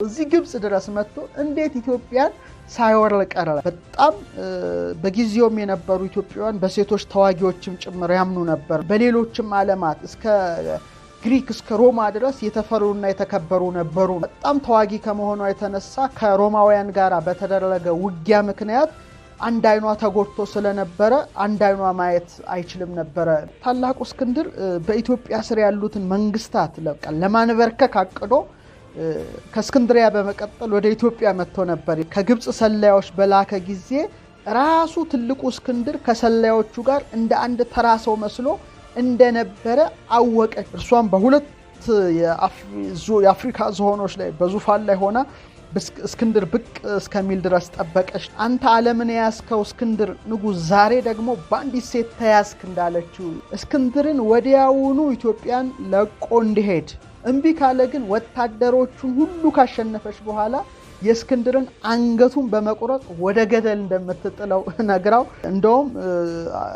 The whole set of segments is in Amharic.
እዚህ ግብጽ ድረስ መጥቶ እንዴት ኢትዮጵያን ሳይወር ቀረ። በጣም በጊዜውም የነበሩ ኢትዮጵያውያን በሴቶች ተዋጊዎችም ጭምር ያምኑ ነበር። በሌሎችም ዓለማት እስከ ግሪክ እስከ ሮማ ድረስ የተፈሩና የተከበሩ ነበሩ። በጣም ተዋጊ ከመሆኗ የተነሳ ከሮማውያን ጋር በተደረገ ውጊያ ምክንያት አንድ አይኗ ተጎድቶ ስለነበረ አንድ አይኗ ማየት አይችልም ነበር። ታላቁ እስክንድር በኢትዮጵያ ስር ያሉትን መንግስታት ለማንበርከክ አቅዶ ከእስክንድሪያ በመቀጠል ወደ ኢትዮጵያ መጥቶ ነበር። ከግብጽ ሰላዮች በላከ ጊዜ ራሱ ትልቁ እስክንድር ከሰላዮቹ ጋር እንደ አንድ ተራ ሰው መስሎ እንደነበረ አወቀ። እርሷም በሁለት የአፍሪካ ዝሆኖች ላይ በዙፋን ላይ ሆና እስክንድር ብቅ እስከሚል ድረስ ጠበቀች። አንተ ዓለምን ያስከው እስክንድር ንጉስ ዛሬ ደግሞ በአንዲት ሴት ተያዝክ እንዳለችው እስክንድርን ወዲያውኑ ኢትዮጵያን ለቆ እንዲሄድ እንቢ ካለ ግን ወታደሮቹን ሁሉ ካሸነፈች በኋላ የእስክንድርን አንገቱን በመቆረጥ ወደ ገደል እንደምትጥለው ነግራው እንደውም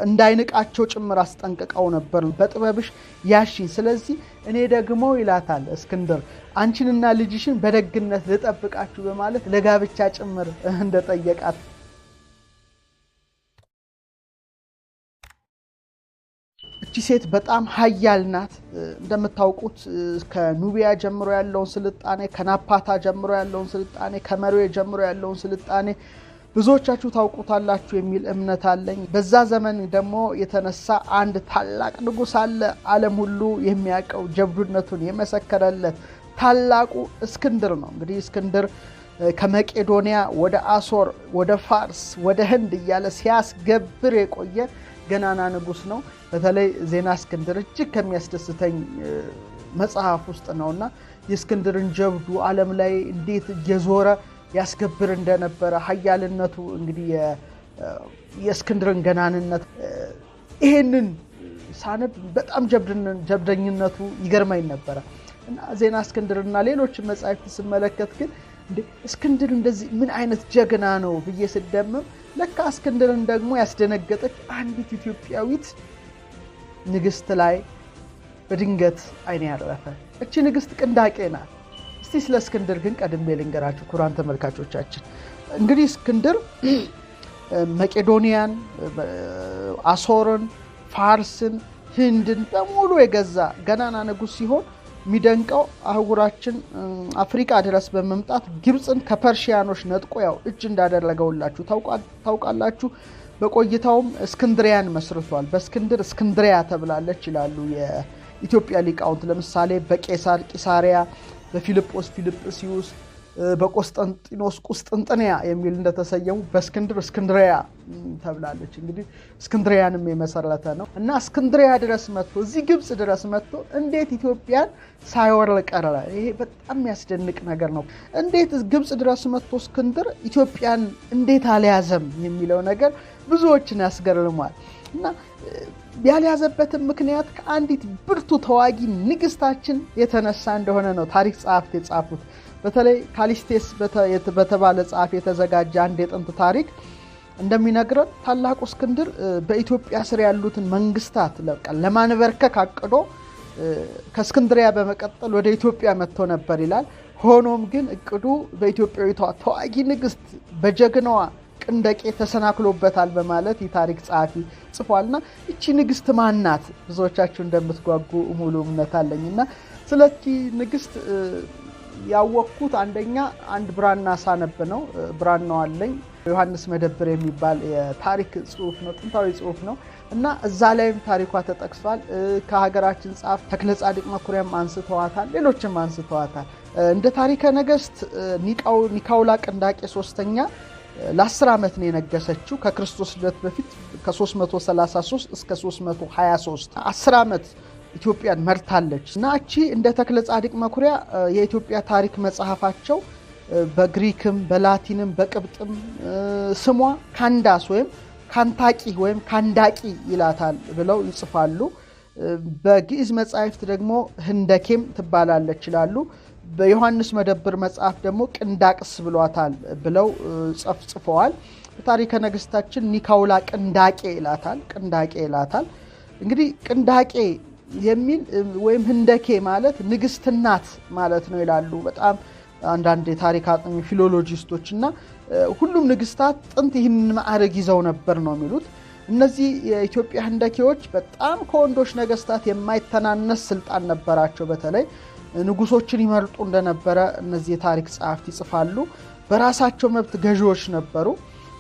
እንዳይንቃቸው ጭምር አስጠንቅቀው ነበር። በጥበብሽ ያሺኝ፣ ስለዚህ እኔ ደግሞ ይላታል እስክንድር አንቺንና ልጅሽን በደግነት ልጠብቃችሁ በማለት ለጋብቻ ጭምር እንደጠየቃት። እቺ ሴት በጣም ኃያል ናት። እንደምታውቁት ከኑቢያ ጀምሮ ያለውን ስልጣኔ፣ ከናፓታ ጀምሮ ያለውን ስልጣኔ፣ ከመርዌ ጀምሮ ያለውን ስልጣኔ ብዙዎቻችሁ ታውቁታላችሁ የሚል እምነት አለኝ። በዛ ዘመን ደግሞ የተነሳ አንድ ታላቅ ንጉስ አለ፣ ዓለም ሁሉ የሚያውቀው ጀብዱነቱን የመሰከረለት ታላቁ እስክንድር ነው። እንግዲህ እስክንድር ከመቄዶንያ ወደ አሶር፣ ወደ ፋርስ፣ ወደ ህንድ እያለ ሲያስገብር የቆየ ገናና ንጉስ ነው። በተለይ ዜና እስክንድር እጅግ ከሚያስደስተኝ መጽሐፍ ውስጥ ነውና የእስክንድርን ጀብዱ ዓለም ላይ እንዴት እየዞረ ያስገብር እንደነበረ ኃያልነቱ እንግዲህ የእስክንድርን ገናንነት ይሄንን ሳነብ በጣም ጀብደኝነቱ ይገርመኝ ነበር እና ዜና እስክንድርና ሌሎች መጻሕፍት ስመለከት ግን እስክንድር እንደዚህ ምን አይነት ጀግና ነው ብዬ ስደምም ለካ እስክንድርን ደግሞ ያስደነገጠች አንዲት ኢትዮጵያዊት ንግስት ላይ በድንገት አይኔ ያረፈ። እቺ ንግስት ቅንዳቄ ናት። እስቲ ስለ እስክንድር ግን ቀድሜ ልንገራችሁ ኩራን ተመልካቾቻችን። እንግዲህ እስክንድር መቄዶንያን፣ አሶርን፣ ፋርስን፣ ህንድን በሙሉ የገዛ ገናና ንጉስ ሲሆን የሚደንቀው አህጉራችን አፍሪካ ድረስ በመምጣት ግብጽን ከፐርሺያኖች ነጥቆ ያው እጅ እንዳደረገውላችሁ ታውቃላችሁ። በቆይታውም እስክንድሪያን መስርቷል። በእስክንድር እስክንድሪያ ተብላለች ይላሉ የኢትዮጵያ ሊቃውንት። ለምሳሌ በቄሳር ቂሳሪያ፣ በፊልጶስ ፊልጵስዩስ፣ በቆስጠንጢኖስ ቁስጥንጥንያ የሚል እንደተሰየሙ በእስክንድር እስክንድሪያ ተብላለች። እንግዲህ እስክንድሪያንም የመሰረተ ነው እና እስክንድሪያ ድረስ መጥቶ እዚህ ግብጽ ድረስ መጥቶ እንዴት ኢትዮጵያን ሳይወር ቀረ? ይሄ በጣም የሚያስደንቅ ነገር ነው። እንዴት ግብጽ ድረስ መጥቶ እስክንድር ኢትዮጵያን እንዴት አልያዘም የሚለው ነገር ብዙዎችን ያስገርማል። እና ያልያዘበትን ምክንያት ከአንዲት ብርቱ ተዋጊ ንግስታችን የተነሳ እንደሆነ ነው ታሪክ ጸሐፍት የጻፉት። በተለይ ካሊስቴስ በተባለ ጸሐፊ የተዘጋጀ አንድ የጥንት ታሪክ እንደሚነግረን ታላቁ እስክንድር በኢትዮጵያ ስር ያሉትን መንግስታት ለማንበርከክ አቅዶ ከእስክንድሪያ በመቀጠል ወደ ኢትዮጵያ መጥቶ ነበር ይላል። ሆኖም ግን እቅዱ በኢትዮጵያዊቷ ተዋጊ ንግስት በጀግናዋ ቅንደቄ ተሰናክሎበታል በማለት የታሪክ ጸሐፊ ጽፏልና እቺ ንግስት ማናት? ብዙዎቻችሁ እንደምትጓጉ ሙሉ እምነት አለኝና ስለቺ ንግስት ያወቅኩት አንደኛ አንድ ብራና ሳነብ ነው። ብራናው አለኝ። ዮሐንስ መደብር የሚባል የታሪክ ጽሑፍ ነው፣ ጥንታዊ ጽሑፍ ነው እና እዛ ላይም ታሪኳ ተጠቅሷል። ከሀገራችን ጸሐፍ ተክለ ጻድቅ መኩሪያም አንስተዋታል፣ ሌሎችም አንስተዋታል። እንደ ታሪከ ነገስት ኒካውላ ቅንዳቄ ሶስተኛ ለ10 ዓመት ነው የነገሰችው ከክርስቶስ ልደት በፊት ከ333 እስከ 323 10 ዓመት ኢትዮጵያን መርታለች እና እቺ እንደ ተክለ ጻድቅ መኩሪያ የኢትዮጵያ ታሪክ መጽሐፋቸው በግሪክም በላቲንም በቅብጥም ስሟ ካንዳስ ወይም ካንታቂ ወይም ካንዳቂ ይላታል ብለው ይጽፋሉ። በግዕዝ መጻሕፍት ደግሞ ህንደኬም ትባላለች ይላሉ። በዮሐንስ መደብር መጽሐፍ ደግሞ ቅንዳቅስ ብሏታል ብለው ጽፈዋል። በታሪከ ነገስታችን ኒካውላ ቅንዳቄ ይላታል። እንግዲህ ቅንዳቄ የሚል ወይም ህንደኬ ማለት ንግስት ናት ማለት ነው ይላሉ። በጣም አንዳንድ የታሪክ አጥኚ ፊሎሎጂስቶችና ሁሉም ንግስታት ጥንት ይህን ማዕረግ ይዘው ነበር ነው የሚሉት። እነዚህ የኢትዮጵያ ህንደኬዎች በጣም ከወንዶች ነገስታት የማይተናነስ ስልጣን ነበራቸው። በተለይ ንጉሶችን ይመርጡ እንደነበረ እነዚህ የታሪክ ጸሐፍት ይጽፋሉ። በራሳቸው መብት ገዢዎች ነበሩ።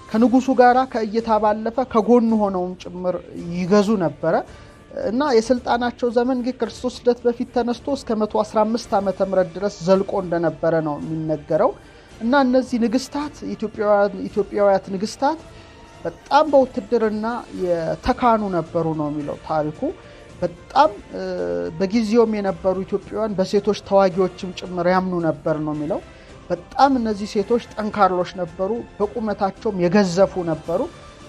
ከንጉሱ ጋራ ከእይታ ባለፈ ከጎኑ ሆነውም ጭምር ይገዙ ነበረ እና የስልጣናቸው ዘመን ከክርስቶስ ልደት በፊት ተነስቶ እስከ 115 ዓመተ ምህረት ድረስ ዘልቆ እንደነበረ ነው የሚነገረው። እና እነዚህ ንግስታት ኢትዮጵያውያን ንግስታት በጣም በውትድርና የተካኑ ነበሩ ነው የሚለው ታሪኩ። በጣም በጊዜውም የነበሩ ኢትዮጵያውያን በሴቶች ተዋጊዎችም ጭምር ያምኑ ነበር ነው የሚለው። በጣም እነዚህ ሴቶች ጠንካሮች ነበሩ፣ በቁመታቸውም የገዘፉ ነበሩ።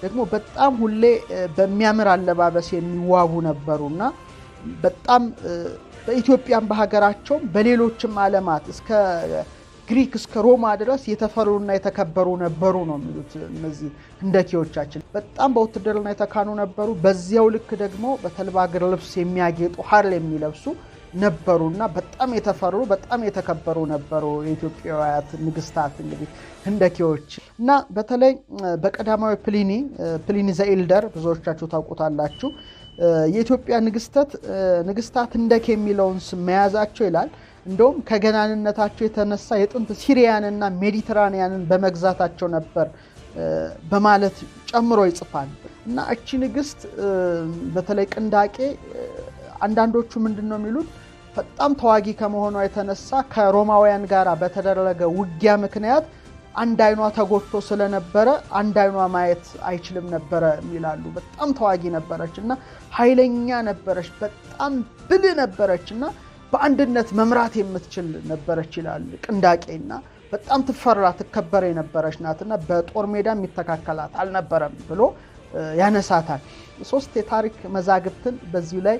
ደግሞ በጣም ሁሌ በሚያምር አለባበስ የሚዋቡ ነበሩና በጣም በኢትዮጵያም በሀገራቸውም በሌሎችም ዓለማት እስከ ግሪክ እስከ ሮማ ድረስ የተፈሩና የተከበሩ ነበሩ ነው የሚሉት እነዚህ ህንደኬዎቻችን። በጣም በውትድርና የተካኑ ነበሩ። በዚያው ልክ ደግሞ በተልባ እግር ልብስ የሚያጌጡ ሐር የሚለብሱ ነበሩና በጣም የተፈሩ በጣም የተከበሩ ነበሩ የኢትዮጵያውያን ንግስታት እንግዲህ ህንደኬዎች። እና በተለይ በቀዳማዊ ፕሊኒ ዘኤልደር ብዙዎቻችሁ ታውቁታላችሁ የኢትዮጵያ ንግስታት ህንደኬ የሚለውን ስም መያዛቸው ይላል እንደውም ከገናንነታቸው የተነሳ የጥንት ሲሪያንና ሜዲተራኒያንን በመግዛታቸው ነበር በማለት ጨምሮ ይጽፋል። እና እቺ ንግስት በተለይ ቅንዳቄ አንዳንዶቹ ምንድነው የሚሉት በጣም ተዋጊ ከመሆኗ የተነሳ ከሮማውያን ጋር በተደረገ ውጊያ ምክንያት አንድ አይኗ ተጎድቶ ስለነበረ አንድ አይኗ ማየት አይችልም ነበር ይላሉ። በጣም ተዋጊ ነበረችና ኃይለኛ ነበረች፣ በጣም ብልህ ነበረችና በአንድነት መምራት የምትችል ነበረች ይላል ቅንዳቄና በጣም ትፈራ ትከበር የነበረች ናትና በጦር ሜዳ የሚተካከላት አልነበረም ብሎ ያነሳታል። ሶስት የታሪክ መዛግብትን በዚሁ ላይ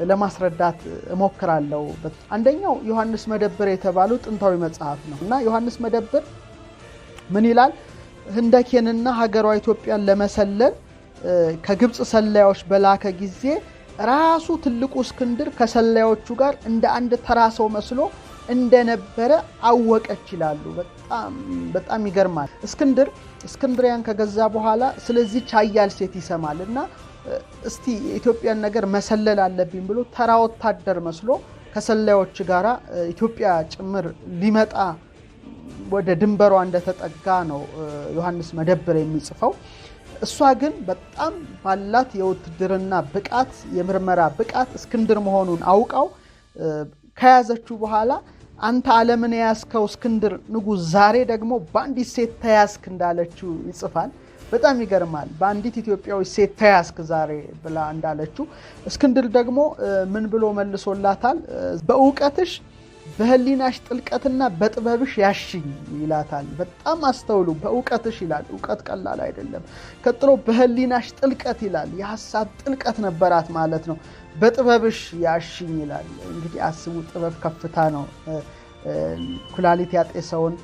ለማስረዳት እሞክራለሁ። አንደኛው ዮሐንስ መደብር የተባለው ጥንታዊ መጽሐፍ ነው እና ዮሐንስ መደብር ምን ይላል? ህንደኬንና ሀገሯ ኢትዮጵያን ለመሰለል ከግብጽ ሰላዮች በላከ ጊዜ ራሱ ትልቁ እስክንድር ከሰላዮቹ ጋር እንደ አንድ ተራ ሰው መስሎ እንደነበረ አወቀች ይላሉ። በጣም ይገርማል። እስክንድሪያን ከገዛ በኋላ ስለዚህ ቻያል ሴት ይሰማልና እስቲ የኢትዮጵያን ነገር መሰለል አለብኝ ብሎ ተራ ወታደር መስሎ ከሰላዮች ጋራ ኢትዮጵያ ጭምር ሊመጣ ወደ ድንበሯ እንደተጠጋ ነው ዮሐንስ መደብር የሚጽፈው። እሷ ግን በጣም ባላት የውትድርና ብቃት የምርመራ ብቃት እስክንድር መሆኑን አውቃው ከያዘችው በኋላ አንተ ዓለምን ያስከው እስክንድር ንጉስ ዛሬ ደግሞ በአንዲት ሴት ተያዝክ እንዳለችው ይጽፋል። በጣም ይገርማል። በአንዲት ኢትዮጵያዊ ሴት ተያዝክ ዛሬ ብላ እንዳለችው እስክንድር ደግሞ ምን ብሎ መልሶላታል? በእውቀትሽ በህሊናሽ ጥልቀትና በጥበብሽ ያሽኝ ይላታል። በጣም አስተውሉ። በእውቀትሽ ይላል። እውቀት ቀላል አይደለም። ቀጥሎ በህሊናሽ ጥልቀት ይላል። የሐሳብ ጥልቀት ነበራት ማለት ነው። በጥበብሽ ያሽኝ ይላል። እንግዲህ አስቡ፣ ጥበብ ከፍታ ነው። ኩላሊት ያጤሰውን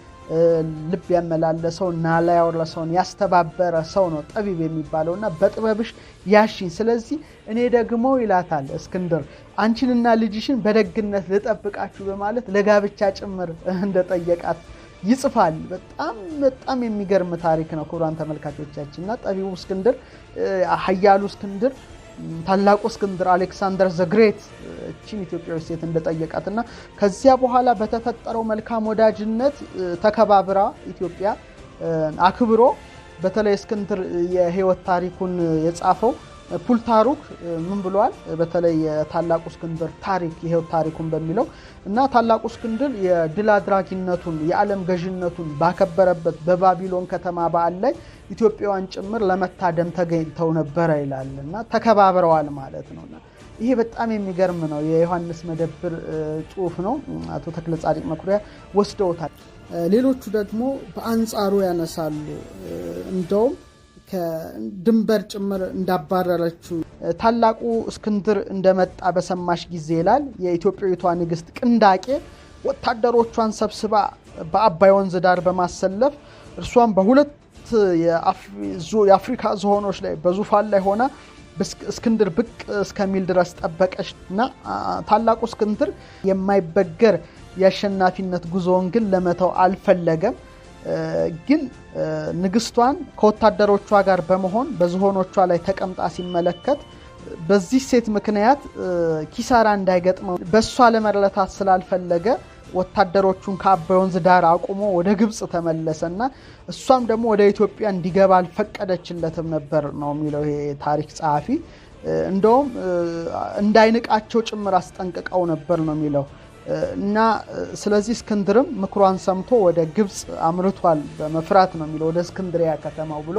ልብ ያመላለሰውን ናላ ያወረሰውን ያስተባበረ ሰው ነው ጠቢብ የሚባለውና በጥበብሽ ያሽኝ። ስለዚህ እኔ ደግሞ ይላታል እስክንድር አንቺንና ልጅሽን በደግነት ልጠብቃችሁ በማለት ለጋብቻ ጭምር እንደጠየቃት ይጽፋል። በጣም የሚገርም ታሪክ ነው ክቡራን ተመልካቾቻችንና ጠቢቡ እስክንድር ኃያሉ እስክንድር ታላቁ እስክንድር አሌክሳንደር ዘ ግሬት እቺን ኢትዮጵያዊ ሴት እንደጠየቃትና ከዚያ በኋላ በተፈጠረው መልካም ወዳጅነት ተከባብራ ኢትዮጵያ አክብሮ በተለይ እስክንድር የህይወት ታሪኩን የጻፈው ፑልታሩክ ምን ብሏል? በተለይ የታላቁ እስክንድር ታሪክ የህይወት ታሪኩን በሚለው እና ታላቁ እስክንድር የድል አድራጊነቱን የዓለም ገዥነቱን ባከበረበት በባቢሎን ከተማ በዓል ላይ ኢትዮጵያውያን ጭምር ለመታደም ተገኝተው ነበር ይላልና ተከባብረዋል ማለት ነውና ይሄ በጣም የሚገርም ነው። የዮሐንስ መደብር ጽሑፍ ነው። አቶ ተክለ ጻድቅ መኩሪያ ወስደውታል። ሌሎቹ ደግሞ በአንጻሩ ያነሳሉ። እንደውም ከድንበር ጭምር እንዳባረረችው ታላቁ እስክንድር እንደመጣ በሰማሽ ጊዜ ይላል የኢትዮጵያዊቷ ንግስት ቅንዳቄ ወታደሮቿን ሰብስባ በአባይ ወንዝ ዳር በማሰለፍ እርሷን በሁለት የአፍሪካ ዝሆኖች ላይ በዙፋን ላይ ሆና እስክንድር ብቅ እስከሚል ድረስ ጠበቀችና ታላቁ እስክንድር የማይበገር የአሸናፊነት ጉዞውን ግን ለመተው አልፈለገም። ግን ንግስቷን ከወታደሮቿ ጋር በመሆን በዝሆኖቿ ላይ ተቀምጣ ሲመለከት በዚህ ሴት ምክንያት ኪሳራ እንዳይገጥመው በሷ ለመረለታት ስላልፈለገ ወታደሮቹን ከአባይ ወንዝ ዳር አቁሞ ወደ ግብጽ ተመለሰና እሷም ደግሞ ወደ ኢትዮጵያ እንዲገባ አልፈቀደችለትም ነበር ነው የሚለው ይሄ ታሪክ ጸሐፊ። እንደውም እንዳይንቃቸው ጭምር አስጠንቅቀው ነበር ነው የሚለው እና ስለዚህ እስክንድርም ምክሯን ሰምቶ ወደ ግብጽ አምርቷል በመፍራት ነው የሚለው ወደ እስክንድሪያ ከተማው ብሎ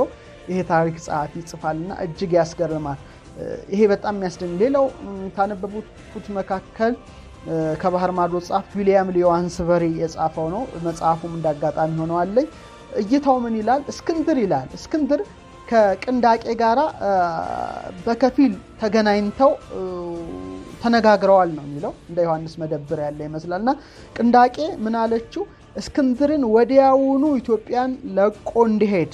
ይሄ ታሪክ ጸሐፊ ጽፋልና እጅግ ያስገርማል። ይሄ በጣም የሚያስደንቅ ሌላው ታነበቡት መካከል ከባህር ማዶ ጻፍ ዊሊያም ሊዮሃንስበሪ የጻፈው ነው። መጽሐፉም እንዳጋጣሚ ሆነው አለኝ። እይታው ምን ይላል? እስክንድር ይላል እስክንድር ከቅንዳቄ ጋራ በከፊል ተገናኝተው ተነጋግረዋል ነው የሚለው እንደ ዮሐንስ መደብር ያለ ይመስላልና ቅንዳቄ ምን አለችው? እስክንድርን ወዲያውኑ ኢትዮጵያን ለቆ እንዲሄድ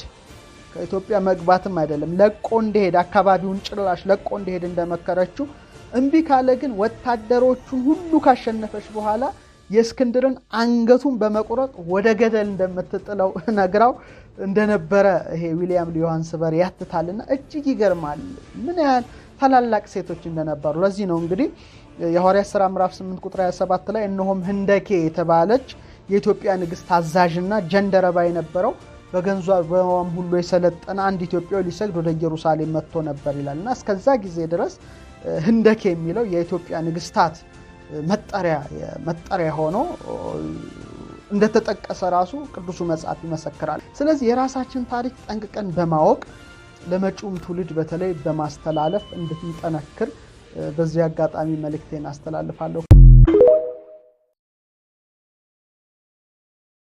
ከኢትዮጵያ መግባትም አይደለም ለቆ እንዲሄድ አካባቢውን ጭራሽ ለቆ እንዲሄድ እንደመከረችው እንቢ ካለ ግን ወታደሮቹን ሁሉ ካሸነፈች በኋላ የእስክንድርን አንገቱን በመቁረጥ ወደ ገደል እንደምትጥለው ነግራው እንደነበረ ይሄ ዊሊያም ሊዮሃንስበሪ ያትታልና እጅግ ይገርማል ምን ያህል ታላላቅ ሴቶች እንደነበሩ። ለዚህ ነው እንግዲህ የሐዋርያት ሥራ ምዕራፍ 8 ቁጥር 27 ላይ እነሆም ህንደኬ የተባለች የኢትዮጵያ ንግስት አዛዥና ጀንደረባ የነበረው በገንዘቧም ሁሉ የሰለጠነ አንድ ኢትዮጵያዊ ሊሰግድ ወደ ኢየሩሳሌም መጥቶ ነበር ይላልና እስከዛ ጊዜ ድረስ ህንደኬ የሚለው የኢትዮጵያ ንግስታት መጠሪያ ሆኖ እንደተጠቀሰ ራሱ ቅዱሱ መጽሐፍ ይመሰክራል። ስለዚህ የራሳችን ታሪክ ጠንቅቀን በማወቅ ለመጪውም ትውልድ በተለይ በማስተላለፍ እንድንጠነክር በዚህ አጋጣሚ መልእክቴን አስተላልፋለሁ።